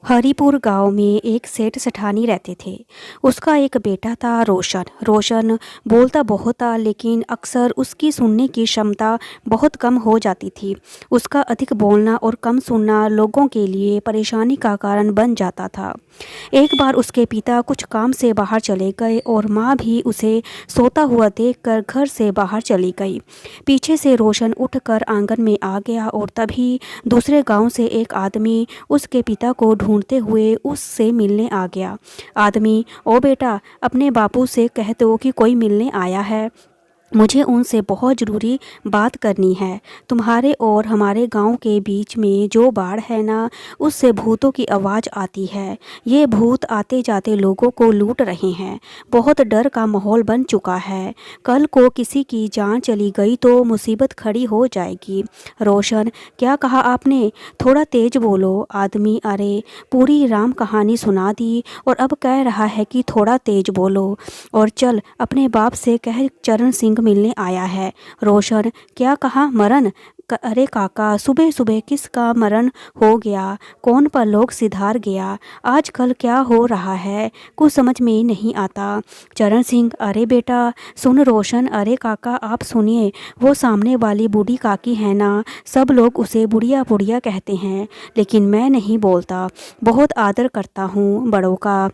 हरिपुर गांव में एक सेठ सेठानी रहते थे। उसका एक बेटा था रोशन। रोशन बोलता बहुत था, लेकिन अक्सर उसकी सुनने की क्षमता बहुत कम हो जाती थी। उसका अधिक बोलना और कम सुनना लोगों के लिए परेशानी का कारण बन जाता था। एक बार उसके पिता कुछ काम से बाहर चले गए और माँ भी उसे सोता हुआ देखकर घर से बाहर चली गई। पीछे से रोशन उठकर आंगन में आ गया और तभी दूसरे गांव से एक आदमी उसके पिता को ढूंढते हुए उससे मिलने आ गया। आदमी, ओ बेटा, अपने बापू से कह दो कि कोई मिलने आया है। मुझे उनसे बहुत ज़रूरी बात करनी है। तुम्हारे और हमारे गांव के बीच में जो बाढ़ है ना, उससे भूतों की आवाज़ आती है। ये भूत आते जाते लोगों को लूट रहे हैं। बहुत डर का माहौल बन चुका है। कल को किसी की जान चली गई तो मुसीबत खड़ी हो जाएगी। रोशन, क्या कहा आपने? थोड़ा तेज बोलो। आदमी, अरे पूरी राम कहानी सुना दी और अब कह रहा है कि थोड़ा तेज बोलो। और चल, अपने बाप से कह चरण सिंह मिलने आया है। रोशन, क्या कहा? मरण? अरे काका, सुबह सुबह किसका मरण हो गया? कौन परलोक सिधार गया? आजकल क्या हो रहा है? कुछ समझ में नहीं आता। चरण सिंह, अरे बेटा सुन। रोशन, अरे काका आप सुनिए। वो सामने वाली बूढ़ी काकी है ना, सब लोग उसे बुढ़िया बुढ़िया कहते हैं, लेकिन मैं नहीं बोलता। बहुत आदर करता हूँ बड़ों का।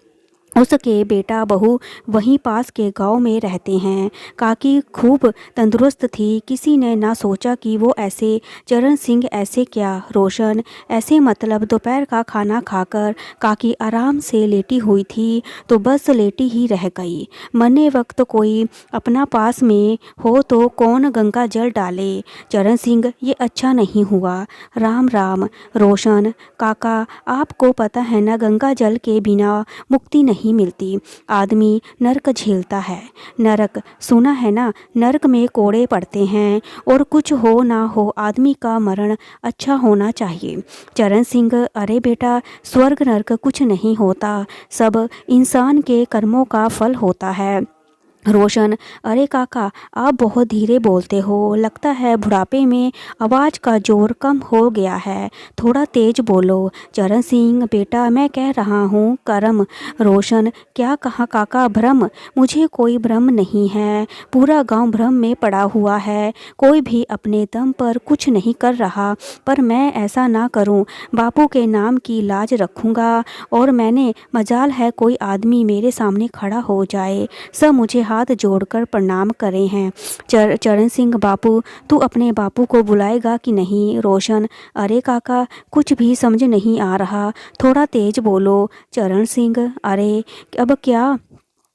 उसके बेटा बहू वहीं पास के गांव में रहते हैं। काकी खूब तंदुरुस्त थी। किसी ने ना सोचा कि वो ऐसे। चरण सिंह, ऐसे क्या? रोशन, ऐसे मतलब दोपहर का खाना खाकर काकी आराम से लेटी हुई थी तो बस लेटी ही रह गई। मरने वक्त कोई अपना पास में हो तो कौन गंगा जल डाले। चरण सिंह, ये अच्छा नहीं हुआ। राम राम। रोशन, काका आपको पता है ना, गंगा जल के बिना मुक्ति नहीं मिलती। आदमी नरक झेलता है। नरक सुना है ना, नरक में कोड़े पड़ते हैं और कुछ हो ना हो आदमी का मरण अच्छा होना चाहिए। चरण सिंह, अरे बेटा, स्वर्ग नरक कुछ नहीं होता, सब इंसान के कर्मों का फल होता है। रोशन, अरे काका आप बहुत धीरे बोलते हो, लगता है बुढ़ापे में आवाज़ का जोर कम हो गया है, थोड़ा तेज बोलो। चरण सिंह, बेटा मैं कह रहा हूँ कर्म। रोशन, क्या कहा काका? भ्रम? मुझे कोई भ्रम नहीं है। पूरा गांव भ्रम में पड़ा हुआ है। कोई भी अपने दम पर कुछ नहीं कर रहा, पर मैं ऐसा ना करूं। बापू के नाम की लाज रखूंगा और मैंने मजाल है कोई आदमी मेरे सामने खड़ा हो जाए, सब मुझे हाथ जोड़कर प्रणाम करे हैं। चरण सिंह, बापू, तू अपने बापू को बुलाएगा कि नहीं? रोशन, अरे काका कुछ भी समझ नहीं आ रहा, थोड़ा तेज बोलो। चरण सिंह, अरे अब क्या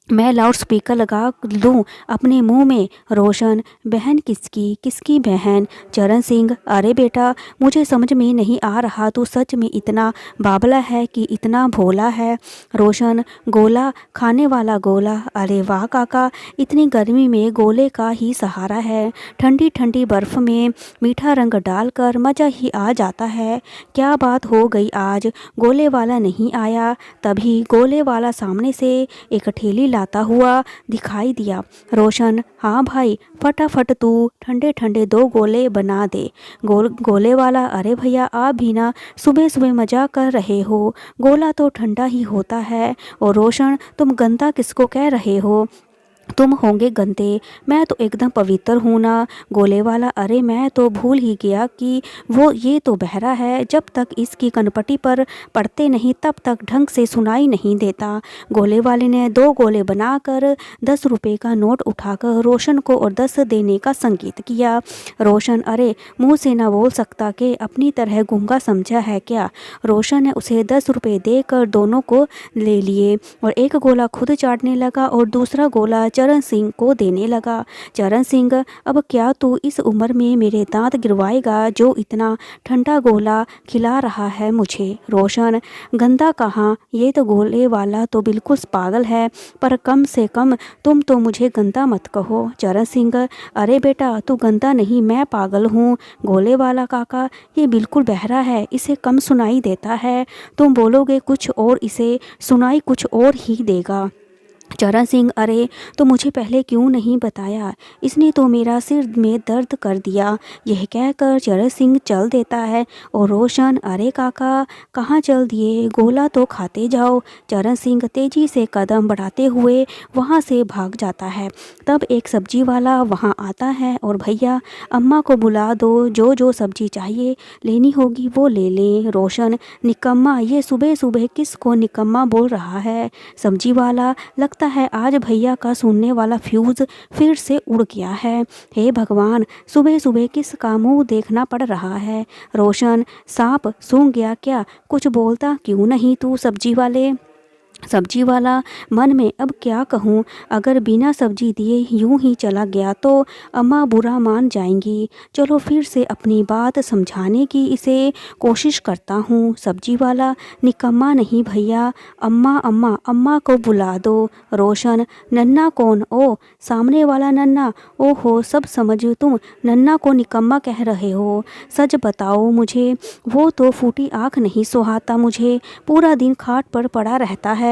मैं लाउड स्पीकर लगा लूं अपने मुंह में? रोशन, बहन किसकी? किसकी बहन? चरण सिंह, अरे बेटा मुझे समझ में नहीं आ रहा, तू सच में इतना बाबला है कि इतना भोला है? रोशन, गोला खाने वाला गोला? अरे वाह काका, इतनी गर्मी में गोले का ही सहारा है। ठंडी ठंडी बर्फ में मीठा रंग डालकर मज़ा ही आ जाता है। क्या बात हो गई आज? गोले वाला नहीं आया? तभी गोले वाला सामने से एक ठेली लाता हुआ दिखाई दिया। रोशन, हाँ भाई, फटाफट तू ठंडे ठंडे 2 गोले बना दे। गोले वाला, अरे भैया आप भी ना सुबह सुबह मजाक कर रहे हो, गोला तो ठंडा ही होता है। और रोशन, तुम गंदा किसको कह रहे हो? तुम होंगे गंदे, मैं तो एकदम पवित्र हूँ ना। गोले वाला, अरे मैं तो भूल ही गया कि वो ये तो बहरा है, जब तक इसकी कनपटी पर पड़ते नहीं तब तक ढंग से सुनाई नहीं देता। गोले वाले ने 2 गोले बनाकर 10 रुपये का नोट उठाकर रोशन को और 10 देने का संकेत किया। रोशन, अरे मुँह से ना बोल सकता कि अपनी तरह गूंगा समझा है क्या? रोशन ने उसे 10 रुपये देकर दोनों को ले लिए और एक गोला खुद चाटने लगा और दूसरा गोला चरण सिंह को देने लगा। चरण सिंह, अब क्या तू इस उम्र में मेरे दांत गिरवाएगा जो इतना ठंडा गोला खिला रहा है मुझे? रोशन, गंदा कहाँ, ये तो गोले वाला तो बिल्कुल पागल है, पर कम से कम तुम तो मुझे गंदा मत कहो। चरण सिंह, अरे बेटा तू गंदा नहीं, मैं पागल हूँ। गोले वाला काका, ये बिल्कुल बहरा है, इसे कम सुनाई देता है। तुम बोलोगे कुछ और इसे सुनाई कुछ और ही देगा। चरण सिंह, अरे तो मुझे पहले क्यों नहीं बताया, इसने तो मेरा सिर में दर्द कर दिया। यह कहकर चरण सिंह चल देता है और रोशन, अरे काका कहाँ चल दिए, गोला तो खाते जाओ। चरण सिंह तेजी से कदम बढ़ाते हुए वहाँ से भाग जाता है। तब एक सब्जी वाला वहाँ आता है और, भैया अम्मा को बुला दो, जो जो सब्जी चाहिए लेनी होगी वो ले लें। रोशन, निकम्मा, ये सुबह सुबह किस को निकम्मा बोल रहा है। सब्जी वाला, लगता है आज भैया का सुनने वाला फ्यूज़ फिर से उड़ गया है। हे भगवान, सुबह सुबह किस का मुंह देखना पड़ रहा है। रोशन, सांप सूंघ गया क्या, कुछ बोलता क्यों नहीं तू सब्जी वाले। सब्जी वाला मन में, अब क्या कहूँ, अगर बिना सब्जी दिए यूं ही चला गया तो अम्मा बुरा मान जाएंगी। चलो फिर से अपनी बात समझाने की इसे कोशिश करता हूँ। सब्जी वाला, निकम्मा नहीं भैया, अम्मा अम्मा अम्मा को बुला दो। रोशन, नन्ना कौन, ओ सामने वाला नन्ना। ओहो, सब समझ, तुम नन्ना को निकम्मा कह रहे हो। सच बताओ मुझे, वो तो फूटी आँख नहीं सुहाता मुझे, पूरा दिन खाट पर पड़ा रहता है।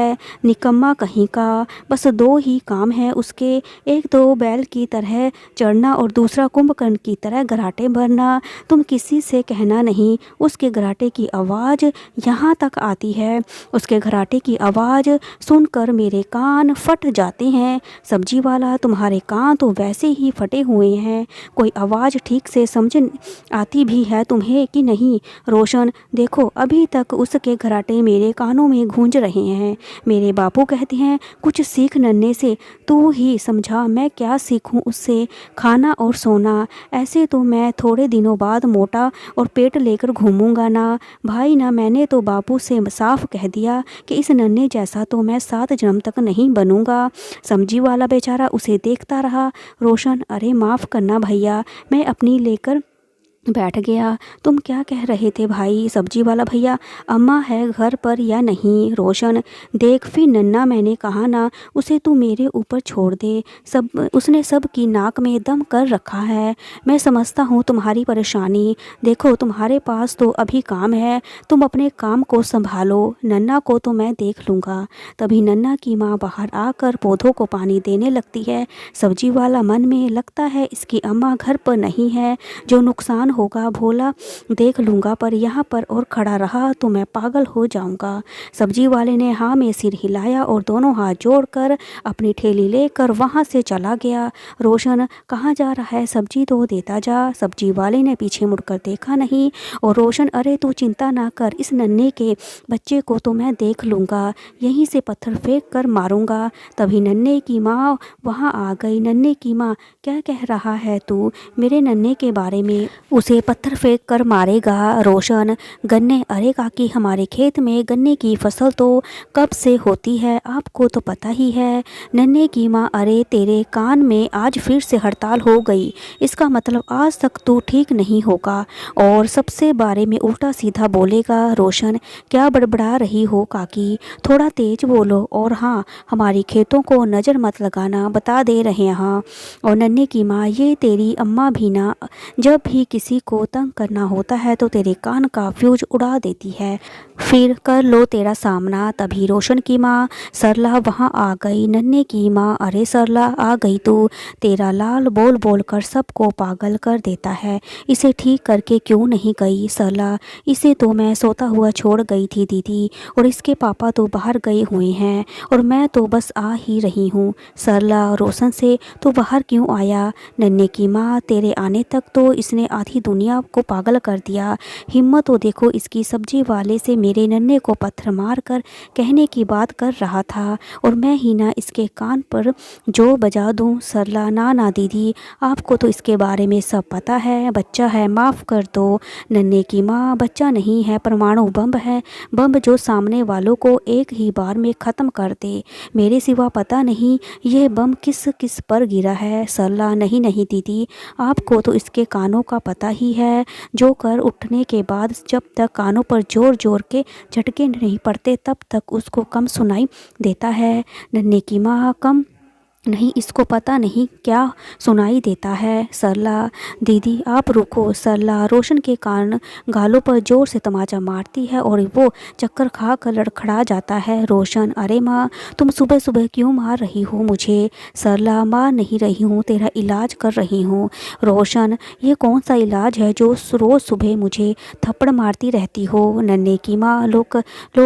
निकम्मा कहीं का, बस दो ही काम है उसके, एक तो बैल की तरह चढ़ना और दूसरा कुंभकर्ण की तरह घराटे भरना। तुम किसी से कहना नहीं, उसके घराटे की आवाज़ यहाँ तक आती है, उसके घराटे की आवाज़ सुनकर मेरे कान फट जाते हैं। सब्जी वाला, तुम्हारे कान तो वैसे ही फटे हुए हैं, कोई आवाज़ ठीक से समझ आती भी है तुम्हें कि नहीं। रोशन, देखो अभी तक उसके घराटे मेरे कानों में गूंज रहे हैं। मेरे बापू कहते हैं कुछ सीख नन्हे से, तू ही समझा मैं क्या सीखूं उससे, खाना और सोना। ऐसे तो मैं थोड़े दिनों बाद मोटा और पेट लेकर घूमूंगा ना भाई ना। मैंने तो बापू से साफ कह दिया कि इस नन्हे जैसा तो मैं 7 जन्म तक नहीं बनूंगा। सब्जी वाला बेचारा उसे देखता रहा। रोशन, अरे माफ़ करना भैया, मैं अपनी लेकर बैठ गया। तुम क्या कह रहे थे भाई। सब्जी वाला, भैया अम्मा है घर पर या नहीं। रोशन, देख फिर नन्ना, मैंने कहा ना उसे तू मेरे ऊपर छोड़ दे, सब उसने सब की नाक में दम कर रखा है। मैं समझता हूँ तुम्हारी परेशानी, देखो तुम्हारे पास तो अभी काम है, तुम अपने काम को संभालो, नन्ना को तो मैं देख लूँगा। तभी नन्ना की माँ बाहर आकर पौधों को पानी देने लगती है। सब्जी वाला मन में, लगता है इसकी अम्मा घर पर नहीं है, जो नुकसान होगा भोला देख लूँगा, पर यहाँ पर और खड़ा रहा तो मैं पागल हो जाऊँगा। सब्जी वाले ने हाँ में सिर हिलाया और दोनों हाथ जोड़कर अपनी ठेली लेकर वहाँ से चला गया। रोशन, कहाँ जा रहा है, सब्जी तो देता जा। सब्जी वाले ने पीछे मुड़कर देखा नहीं और रोशन, अरे तू चिंता ना कर, इस नन्हे के बच्चे को तो मैं देख लूँगा, यहीं से पत्थर फेंक कर मारूँगा। तभी नन्हे की माँ वहाँ आ गई। नन्हे की माँ, क्या कह रहा है तू मेरे नन्हे के बारे में, उसे पत्थर फेंक कर मारेगा। रोशन, गन्ने, अरे काकी हमारे खेत में गन्ने की फसल तो कब से होती है, आपको तो पता ही है। नन्हे की माँ, अरे तेरे कान में आज फिर से हड़ताल हो गई, इसका मतलब आज तक तू ठीक नहीं होगा और सबसे बारे में उल्टा सीधा बोलेगा। रोशन, क्या बड़बड़ा रही हो काकी, थोड़ा तेज बोलो, और हाँ हमारी खेतों को नज़र मत लगाना, बता दे रहे हैं। हाँ, और नन्हे की माँ, ये तेरी अम्मा भी ना, जब भी किसी को तंग करना होता है तो तेरे कान का फ्यूज उड़ा देती है, फिर कर लो तेरा सामना। तभी रोशन की माँ सरला वहाँ आ गई। नन्हे की माँ, अरे सरला आ गई तू, तेरा लाल बोल बोल कर सबको पागल कर देता है, इसे ठीक करके क्यों नहीं गई। सरला, इसे तो मैं सोता हुआ छोड़ गई थी दीदी, और इसके पापा तो बाहर गए हुए हैं और मैं तो बस आ ही रही हूँ। सरला, रोशन से तो बाहर क्यों आया। नन्हे की माँ, तेरे आने तक तो इसने आधी दुनिया को पागल कर दिया, हिम्मत तो देखो इसकी, सब्जी वाले से मेरे नन्हे को पत्थर मार कर कहने की बात कर रहा था और मैं ही ना इसके कान पर जो बजा दूं। सरला, ना ना दीदी, आपको तो इसके बारे में सब पता है, बच्चा है, माफ़ कर दो। नन्हे की माँ, बच्चा नहीं है, परमाणु बम है, बम जो सामने वालों को एक ही बार में ख़त्म कर दे, मेरे सिवा पता नहीं यह बम किस किस पर गिरा है। सरला, नहीं नहीं दीदी, आपको तो इसके कानों का पता ही है, जो कर उठने के बाद जब तक कानों पर जोर जोर के झटके नहीं पड़ते तब तक उसको कम सुनाई देता है। नन्हे की माँ, कम नहीं, इसको पता नहीं क्या सुनाई देता है। सरला दीदी आप रुको। सरला रोशन के कान गालों पर जोर से तमाचा मारती है और वो चक्कर खा कर लड़खड़ा जाता है। रोशन अरे माँ, तुम सुबह सुबह क्यों मार रही हो मुझे? सरला मार नहीं रही हूँ, तेरा इलाज कर रही हूँ। रोशन ये कौन सा इलाज है जो रोज़ सुबह मुझे थप्पड़ मारती रहती हो? नन्हे की माँ लो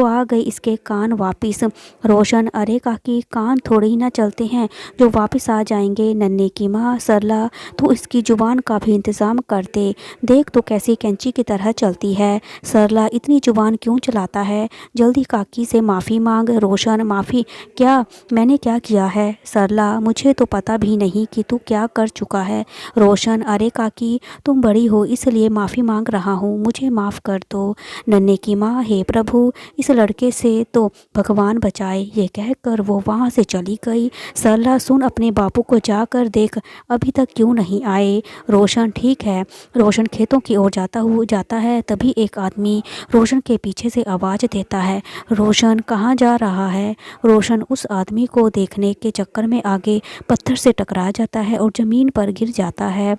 आ गई इसके कान वापिस। रोशन अरे काकी, कान थोड़े ही ना चलते हैं जो वापस आ जाएंगे। नन्हे की माँ सरला तू इसकी जुबान का भी इंतज़ाम कर दे, देख तो कैसी कैंची की तरह चलती है। सरला इतनी जुबान क्यों चलाता है? जल्दी काकी से माफ़ी मांग। रोशन माफ़ी क्या? मैंने क्या किया है? सरला मुझे तो पता भी नहीं कि तू क्या कर चुका है। रोशन अरे काकी तुम बड़ी हो इसलिए माफ़ी मांग रहा हूँ, मुझे माफ़ कर दो। नन्हे की माँ हे प्रभु, इस लड़के से तो भगवान बचाए। ये कहकर वो वहाँ से चली गई। सरला सुन अपने बापू को जाकर देख, अभी तक क्यों नहीं आए? रोशन ठीक है। रोशन खेतों की ओर जाता है, तभी एक आदमी रोशन के पीछे से आवाज़ देता है, रोशन कहाँ जा रहा है? रोशन उस आदमी को देखने के चक्कर में आगे पत्थर से टकरा जाता है और ज़मीन पर गिर जाता है।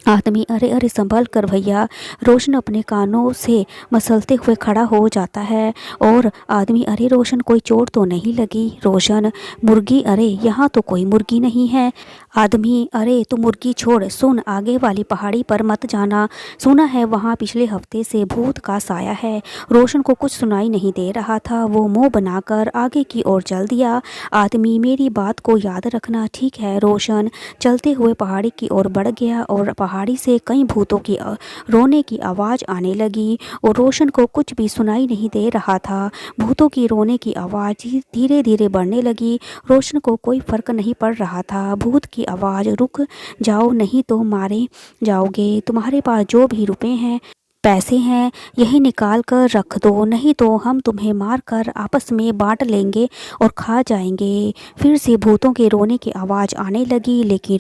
आदमी अरे अरे संभल कर भैया। रोशन अपने कानों से मसलते हुए खड़ा हो जाता है और आदमी अरे रोशन कोई चोट तो नहीं लगी? रोशन मुर्गी अरे यहाँ तो कोई मुर्गी नहीं है। आदमी अरे तू मुर्गी छोड़, सुन आगे वाली पहाड़ी पर मत जाना, सुना है वहाँ पिछले हफ्ते से भूत का साया है। रोशन को कुछ सुनाई नहीं दे रहा था, वो मुंह बनाकर आगे की ओर चल दिया। आदमी मेरी बात को याद रखना ठीक है। रोशन चलते हुए पहाड़ी की ओर बढ़ गया और पहाड़ी से कई भूतों की रोने की आवाज़ आने लगी और रोशन को कुछ भी सुनाई नहीं दे रहा था। भूतों की रोने की आवाज़ धीरे धीरे बढ़ने लगी। रोशन को कोई फर्क नहीं पड़ रहा था। भूत की आवाज़ रुक जाओ नहीं तो मारे जाओगे, तुम्हारे पास जो भी रुपए हैं पैसे हैं यही निकाल कर रख दो, नहीं तो हम तुम्हें मार कर आपस में बांट लेंगे और खा जाएंगे। फिर से भूतों के रोने की आवाज़ आने लगी, लेकिन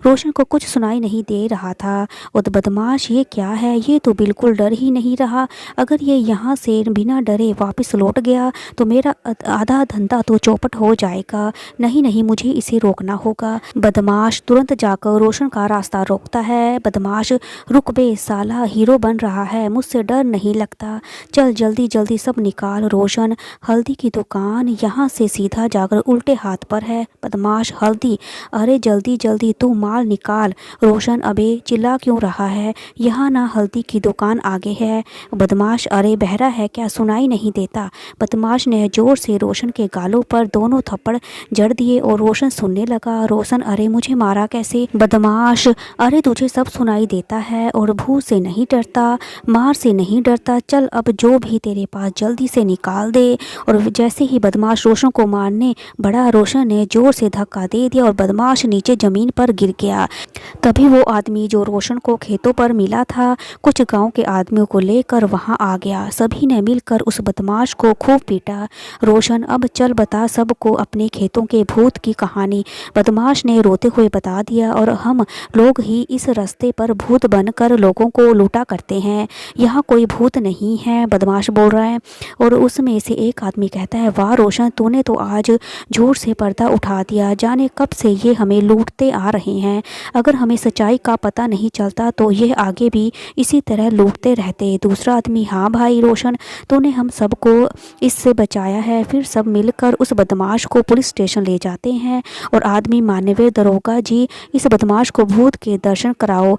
रोशन को कुछ सुनाई नहीं दे रहा था। और बदमाश ये क्या है? ये तो बिल्कुल डर ही नहीं रहा। अगर ये यहाँ से बिना डरे वापस लौट गया तो मेरा आधा धंधा तो चौपट हो जाएगा। नहीं, मुझे इसे रोकना होगा। बदमाश तुरंत जाकर रोशन का रास्ता रोकता है। बदमाश रुक बे साला, हीरो बन रहा है, मुझसे डर नहीं लगता, चल जल्दी जल्दी सब निकाल। रोशन हल्दी की दुकान यहाँ से सीधा जाकर उल्टे हाथ पर है। बदमाश हल्दी अरे जल्दी जल्दी तू माल निकाल। रोशन अबे चिल्ला क्यों रहा है? यहाँ ना हल्दी की दुकान आगे है। बदमाश अरे बहरा है क्या, सुनाई नहीं देता? बदमाश ने जोर से रोशन के गालों पर दोनों थप्पड़ जड़ दिए और रोशन सुनने लगा। रोशन अरे मुझे मारा कैसे? बदमाश अरे तुझे सब सुनाई देता है और भूत से नहीं डरता, मार से नहीं डरता, चल अब जो भी तेरे पास जल्दी से निकाल दे। और जैसे ही बदमाश रोशन को मारने बढ़ा, रोशन ने जोर से धक्का दे दिया और बदमाश नीचे जमीन पर गिर गया। तभी वो आदमी जो रोशन को खेतों पर मिला था कुछ गांव के आदमियों को लेकर वहां आ गया। सभी ने मिलकर उस बदमाश को खूब पीटा। रोशन अब चल बता सबको अपने खेतों के भूत की कहानी। बदमाश ने रोते हुए बता दिया, और हम लोग ही इस रास्ते पर भूत बनकर लोगों को लूटा करते हैं, यहाँ कोई भूत नहीं है। बदमाश बोल रहा है और उसमें से एक आदमी कहता है, वाह रोशन तूने तो आज झूठ से पर्दा उठा दिया, जाने कब से ये हमें लूटते आ रहे हैं। अगर हमें सच्चाई का पता नहीं चलता तो ये आगे भी इसी तरह लूटते रहते। दूसरा आदमी, हाँ भाई रोशन तूने हम सबको इससे बचाया है। फिर सब मिलकर उस बदमाश को पुलिस स्टेशन ले जाते हैं और आदमी, माननीय दरोगा जी इस बदमाश को भूत के दर्शन कराओ।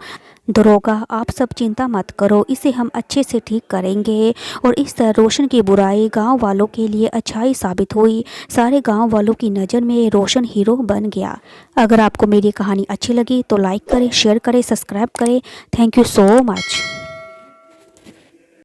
दरोगा आप सब चिंता मत करो, इसे हम अच्छे से ठीक करेंगे। और इस तरह रोशन की बुराई गांव वालों के लिए अच्छाई साबित हुई। सारे गांव वालों की नज़र में रोशन हीरो बन गया। अगर आपको मेरी कहानी अच्छी लगी तो लाइक करें, शेयर करें, सब्सक्राइब करें। Thank you so much.